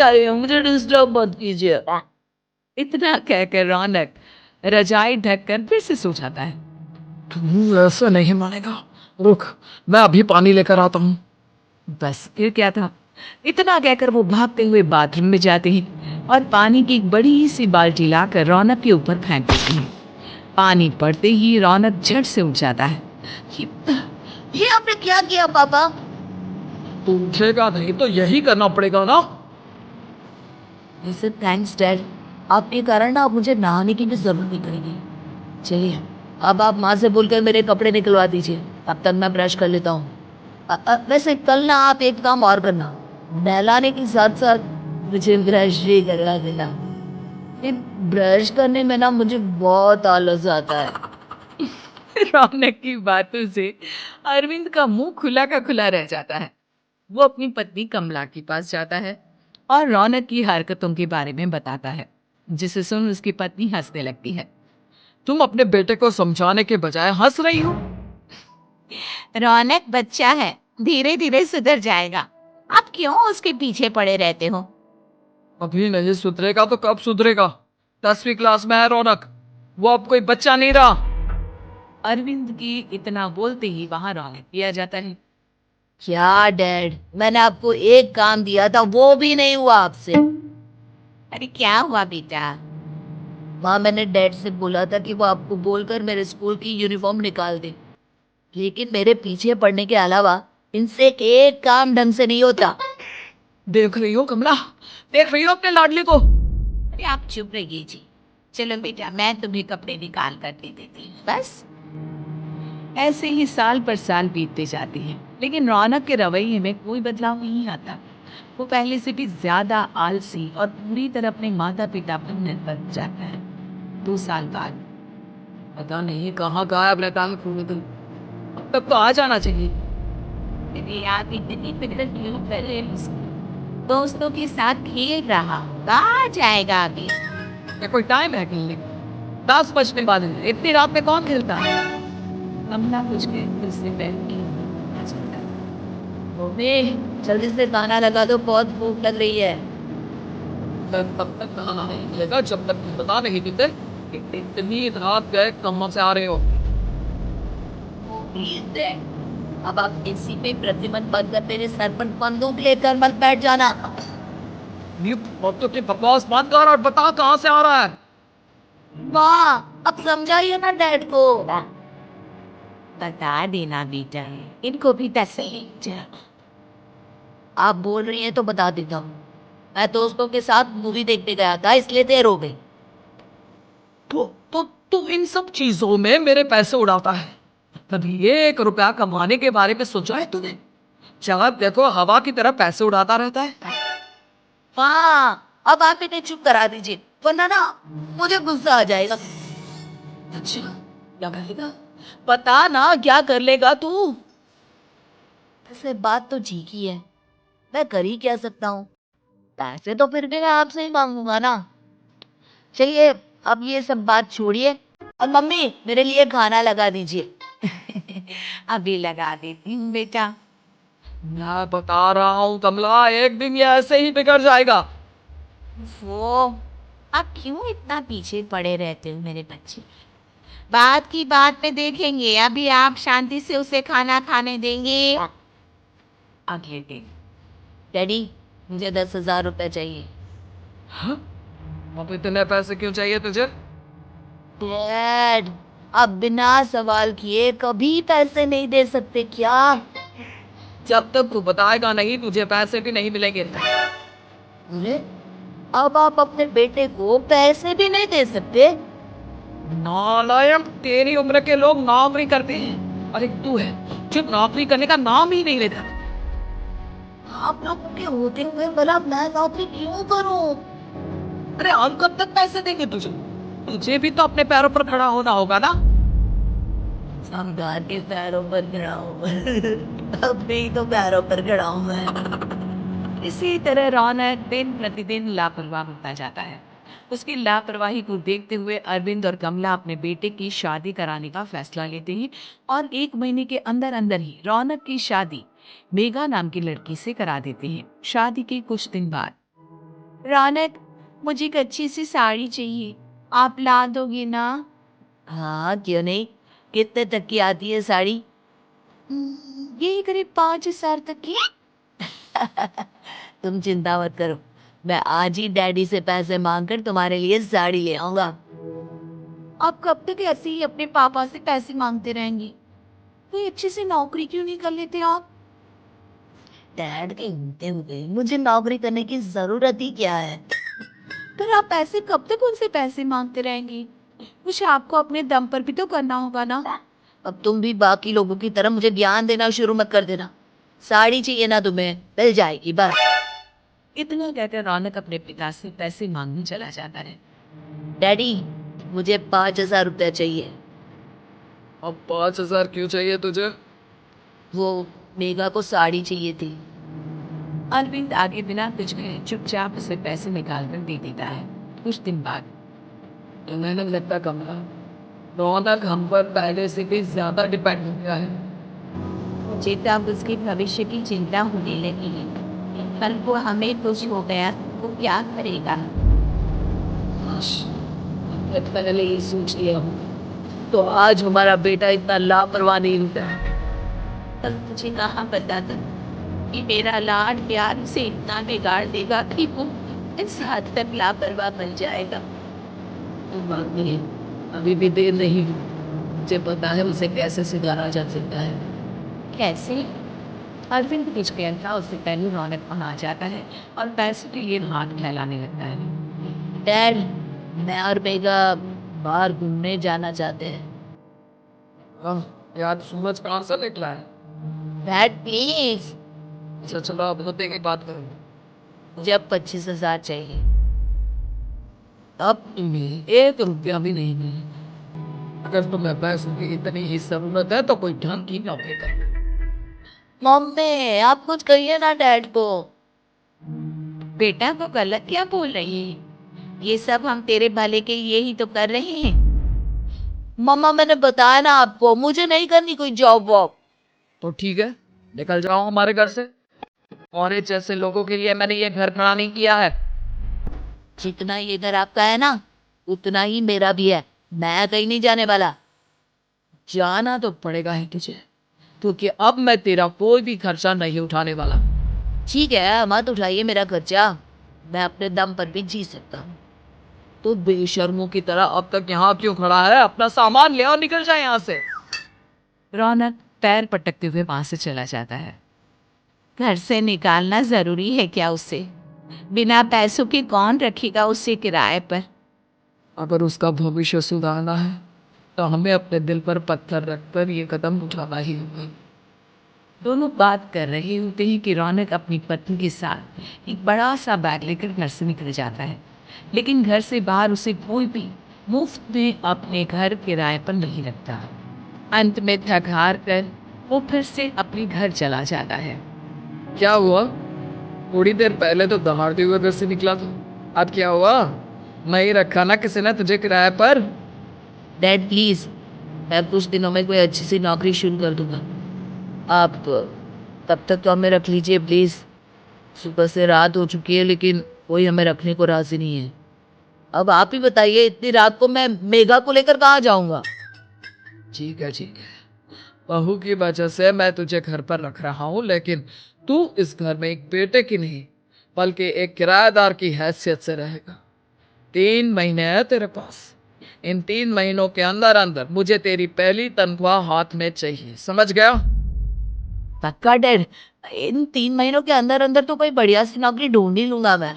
अरे मुझे डिस्टर्ब मत कीजिए। इतना कहकर रौनक रजाई ढककर फिर से सो जाता है। तू ऐसे नहीं मानेगा। रुक, मैं अभी पानी लेकर आता हूँ। बस फिर क्या था, इतना कहकर वो भागते हुए बाथरूम में जाते हैं और पानी की एक बड़ी सी बाल्टी लाकर रौनक के ऊपर फेंक देते हैं। पानी पड़ते ही रौनक झट से उठ जाता है। ये, ये आपने क्या किया पापा? तू उठेगा नहीं तो यही करना पड़ेगा ना। वैसे थैंक्स डैड, आपके कारण ना अब मुझे नहाने की भी जरूरत नहीं पड़ेगी। चलिए अब आप माँ से बोलकर मेरे कपड़े निकलवा दीजिए, अब तक मैं ब्रश कर लेता हूँ। वैसे कल ना आप एक काम और करना, नहलाने के साथ साथ मुझे ब्रश भी करवा देना। ये ब्रश करने में ना मुझे बहुत आलस आता है। रौनक की बातों से अरविंद का मुंह खुला का खुला रह जाता है। वो अपनी पत्नी कमला के पास जाता है और रौनक की हरकतों के बारे में बताता है, जिसे सुन उसकी पत्नी हंसने लगती है। तुम अपने बेटे को समझाने के बजाय हंस रही हो। रौनक बच्चा है, धीरे धीरे सुधर जाएगा। आप क्यों उसके पीछे पड़े रहते हो? अभी नहीं सुधरेगा तो कब सुधरेगा। 10वीं क्लास में है रौनक, वो अब कोई बच्चा नहीं रहा। अरविंद की इतना बोलते ही वहां रौनक किया जाता है। क्या डैड, मैंने आपको एक काम दिया था वो भी नहीं हुआ आपसे। अरे क्या हुआ बेटा? माँ, मैंने डैड से बोला था कि वो आपको बोलकर मेरे स्कूल की यूनिफॉर्म निकाल दे, लेकिन मेरे पीछे पड़ने के अलावा इनसे एक काम ढंग से नहीं होता। देख रही हो कमला, देख रही हो अपने लाडले को। अरे आप चुप रहिए जी। चलो बेटा, मैं तुम्हें कपड़े निकाल कर दे देती हूँ। बस ऐसे ही साल पर साल बीतते जाते हैं, लेकिन रौनक के रवैये में कोई बदलाव नहीं आता। वो पहले से भी ज्यादा आलसी और पूरी तरह अपने माता पिता पर निर्भर हो जाता है। 2 साल बाद पता नहीं कहाँ गायब रहता है पूरे दिन। अब तक तो आ जाना चाहिए। मेरी याद इतनी फिक्र क्यों कर रहे हो उसकी? दोस्तों के साथ खेल रहा होगा, आ जाएगा अभी। ये कोई टाइम है खेलने का? 10 बजने वाले हैं, इतनी रात में कौन खेलता है। कमला कुछ के से बैठ के मम्मी, जल्दी से गाना लगा दो, बहुत भूख लग रही है। तब तक नहाना नहीं मिलेगा जब तक तुम बता नहीं देते कि इतनी रात गए कहाँ से आ रहे हो। प्लीज डैड, अब आप एसी पे प्रतिबंध बंद कर मेरे सर पर बंदूक लेकर मत बैठ जाना। ये तो की बकवास बंद कर और बता कहाँ से आ रहा है। वाह, अब समझाइए ना डैड को। बता देना बेटा, इनको भी तसल्ली। आप बोल रही हैं तो बता देता हूँ। मैं दोस्तों के साथ मूवी देखने गया था, इसलिए देर हो गई। तू इन सब चीजों में मेरे पैसे उड़ाता है। कभी 1 रुपया कमाने के बारे में सोचा है तूने? जब देखो हवा की तरह पैसे उड़ाता रहता है। हाँ, अब आप इन्हें चुप करा दीजिए, वरना ना मुझे गुस्सा आ जाएगा। अच्छा, क्या कहेगा? पता ना क्या कर लेगा तू। वैसे बात तो ठीक ही है, मैं कर ही क्या सकता हूँ। पैसे तो फिर भी मैं आपसे ही मांगूंगा ना। चलिए, अब ये सब बात छोड़िए और मम्मी मेरे लिए खाना लगा दीजिए। अभी लगा देती हूँ बेटा। मैं बता रहा हूँ कमला, एक दिन ये ऐसे ही बिगड़ जाएगा। वो, आप क्यों इतना पीछे पड़े रहते हो मेरे बच्चे? बात की बात में देखेंगे, अभी आप शांति से उसे खाना खाने देंगे। अगले दिन, डैडी मुझे 10,000 रुपए चाहिए। हाँ? अब इतने पैसे क्यों चाहिए तुझे? डैड, आप बिना सवाल किए कभी पैसे नहीं दे सकते क्या? जब तक तू बताएगा नहीं तुझे पैसे भी नहीं मिलेंगे। अरे, अब आप अपने बेटे को पैसे भी नहीं दे सकते? नालायक, तेरी उम्र के लोग नौकरी करते हैं और एक तू है जो नौकरी करने का नाम ही नहीं लेता। आप लोगों के होते हुए भला मैं नौकरी क्यों करूं? अरे हम कब तक पैसे देंगे तुझे? तुझे भी तो अपने पैरों पर खड़ा होना होगा ना। समझदार के पैरों पर खड़ा हूं। अब भी तो पैरों पर खड़ा हूं मैं। इसी तरह रौनक दिन प्रतिदिन लापरवाह होता जाता है। उसकी लापरवाही को देखते हुए अरविंद और कमला अपने बेटे की शादी कराने का फैसला लेते हैं और 1 महीने के अंदर अंदर ही रौनक की शादी मेघा नाम की लड़की से करा देते हैं। शादी के कुछ दिन बाद रौनक, मुझे एक अच्छी सी साड़ी चाहिए, आप ला दोगे ना? हाँ क्यों नहीं। कितने तक की आती है साड़ी? यही करीब 5,000 तक की। तुम चिंता मत करो, मैं आज ही डैडी से पैसे मांगकर तुम्हारे लिए साड़ी ले आऊंगा। आप कब तक ऐसे ही अपने पापा से पैसे मांगते रहेंगे? कोई अच्छी सी नौकरी क्यों नहीं कर लेते आप? डैड के होते हुए मुझे नौकरी करने की जरूरत ही क्या है? पर आप ऐसे कब तक उनसे पैसे मांगते रहेंगे? कुछ आपको अपने दम पर भी तो करना होगा ना। अब तुम भी बाकी लोगों की तरह मुझे ज्ञान देना शुरू मत कर देना। साड़ी चाहिए ना तुम्हें, मिल जाएगी बस। इतना कहकर रौनक अपने पिता से पैसे मांगने चला जाता है। डैडी, मुझे 5,000 रुपया चाहिए। अब 5,000 क्यों चाहिए तुझे? वो मेघा को साड़ी चाहिए थी। अरविंद आगे बिना कुछ कहे चुपचाप उसे पैसे निकाल कर दे देता है। कुछ दिन बाद मैंने लगता कमरा रौनक हम पर पहले से भी ज्यादा डिपेंड हो गया है। मुझे तो अब उसके भविष्य की चिंता होने लगी है। कल को हमें कुछ हो गया तो क्या करेगा? मैं पहले ही सोच लिया हूँ, तो आज हमारा बेटा इतना लापरवाह नहीं होता। तब मुझे कहाँ पता था कि मेरा लाड प्यार उसे इतना बिगाड़ देगा कि वो इस हद तक लापरवाह बन जाएगा। बात नहीं है, अभी भी देर नहीं हुई। मुझे पता है उसे कैसे सुधारा जा सकता है। कैसे? अरविंद हिचकिचाता उससे पहले रौनक वहाँ आ जाता है और पैसे के लिए हाथ फैलाने लगता है। डैड, मैं और मेघा बाहर घूमने जाना चाहते हैं। यार सूरज कहाँ से निकला है? Dad please. अच्छा चलो अब होते की बात करो। मुझे अब 25,000 चाहिए। अब तुम्हें 1 रुपया भी नहीं मिले। अगर तुम्हें पैसों की इतनी ही जरूरत है तो कोई ढंग की नौकरी करो। मम्मी, आप कुछ कहिए ना डैड को। बेटा वो गलत क्या बोल रही है? ये सब हम तेरे भले के लिए ही तो कर रहे हैं। मम्मा, मैंने बताया ना आपको, मुझे नहीं करनी कोई जॉब वॉब। तो ठीक है, निकल जाओ हमारे घर से। और ये जैसे लोगों के लिए मैंने ये घर खड़ा नहीं किया है। जितना ये घर आपका है ना, उतना ही मेरा भी है। मैं कहीं नहीं जाने वाला। जाना तो पड़ेगा ही तुझे, क्योंकि अब मैं तेरा कोई भी खर्चा नहीं उठाने वाला। ठीक है, मत उठाइए मेरा खर्चा। मैं अपने दम पर भी जी सकता हूँ। तो बेशर्मों की तरह अब तक यहाँ क्यों खड़ा है? अपना सामान ले और निकल जाए यहाँ से। रौनक पैर पटकते हुए वहां से चला जाता है। घर से निकालना जरूरी है क्या उसे? बिना पैसों के कौन रखेगा उसे किराए पर? अगर उसका भविष्य सुधारना है तो हमें अपने दिल पर पत्थर रखकर ये कदम उठाना ही होगा। दोनों बात कर रहे होते हैं कि रौनक अपनी पत्नी के साथ एक बड़ा सा बैग लेकर घर से निकल जाता है, लेकिन घर से बाहर उसे कोई भी मुफ्त में अपने घर किराए पर नहीं रखता। अंत में थक हार कर वो फिर से अपने घर चला जाता है। क्या हुआ? थोड़ी देर पहले तो दहाड़ते हुए घर से निकला था, अब क्या हुआ? नहीं रखा ना किसी ने तुझे किराए पर? डैड प्लीज, मैं कुछ दिनों में कोई अच्छी सी नौकरी शुरू कर दूंगा। आप तब तक तो हमें रख लीजिए प्लीज। सुबह से रात हो चुकी है, लेकिन कोई हमें रखने को राजी नहीं है। अब आप ही बताइए, इतनी रात को मैं मेघा को लेकर कहाँ जाऊंगा? ठीक है ठीक है, बहू की वजह से मैं तुझे घर पर रख रहा हूँ, लेकिन तू इस घर में एक बेटे की नहीं बल्कि एक किराएदार की हैसियत से रहेगा। 3 महीने है तेरे पास। इन 3 महीनों के अंदर अंदर मुझे तेरी पहली तनख्वाह हाथ में चाहिए, समझ गया? पक्का डैड? इन 3 महीनों के अंदर अंदर तो कोई बढ़िया सी नौकरी ढूंढ ही लूंगा मैं।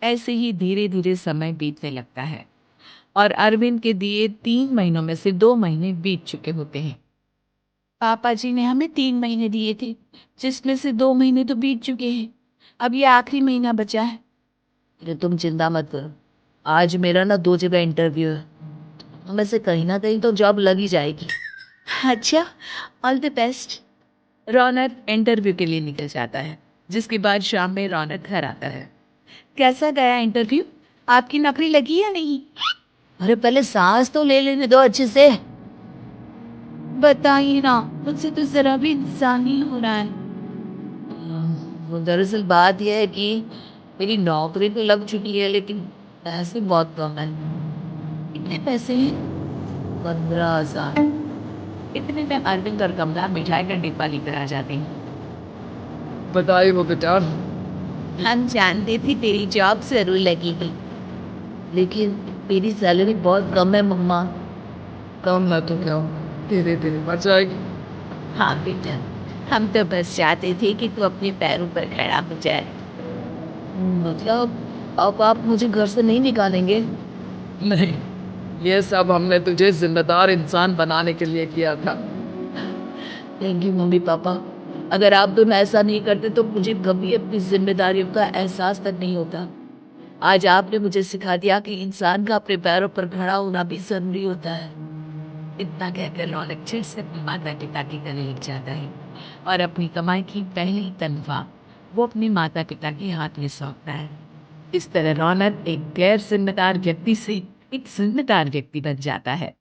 ऐसे ही धीरे धीरे समय बीतने लगता है और अरविंद के दिए 3 महीनों में से 2 महीने बीत चुके होते हैं। पापा जी ने हमें 3 महीने दिए थे, जिसमें से 2 महीने तो बीत चुके हैं। अब ये आखिरी महीना बचा है। अरे तुम चिंता मत करो, आज मेरा ना 2 जगह इंटरव्यू है, उनमें से कहीं ना कहीं तो जॉब लग ही जाएगी। अच्छा, all the best. Raunak interview के लिए निकल जाता है, जिसके बाद शाम में रौनक घर आता है। कैसा गया इंटरव्यू? आपकी नौकरी लगी या नहीं? अरे पहले सांस तो ले लेने दो अच्छे से। बताइए ना, मुझसे तो जरा भी इंतजार नहीं हो रहा है। दरअसल बात यह है कि मेरी नौकरी तो लग चुकी है लेकिन पैसे बहुत कम हैं। कितने पैसे हैं? 15,000। इतने में अरविंद और कमला मिठाई का डिब्बा लेकर आ जाते हैं। बताइए वो बेटा। हम जानते थे तेरी जॉब जरूर लगेगी। लेकिन मेरी सैलरी बहुत कम है मम्मा। कम ना तो क्या, धीरे धीरे बढ़ जाएगी। हाँ बेटा, हम तो बस चाहते थे कि तू अपने पैरों पर खड़ा हो जाए। मतलब अब आप मुझे घर से नहीं निकालेंगे? नहीं, ये सब हमने तुझे जिम्मेदार इंसान बनाने के लिए किया था। Thank you mummy papa. अगर आप दोनों ऐसा नहीं करते तो मुझे कभी अपनी जिम्मेदारियों का एहसास तक नहीं होता। आज आपने मुझे सिखा दिया कि इंसान का अपने पैरों पर खड़ा होना भी जरूरी होता है। इतना कहकर रौनक चिढ़ से अपने माता पिता के गले लग जाता है और अपनी कमाई की पहली तनख्वाह वो अपने माता पिता के हाथ में सौंपता है। इस तरह रौनक एक गैर जिम्मेदार व्यक्ति से एक जिम्मेदार व्यक्ति बन जाता है।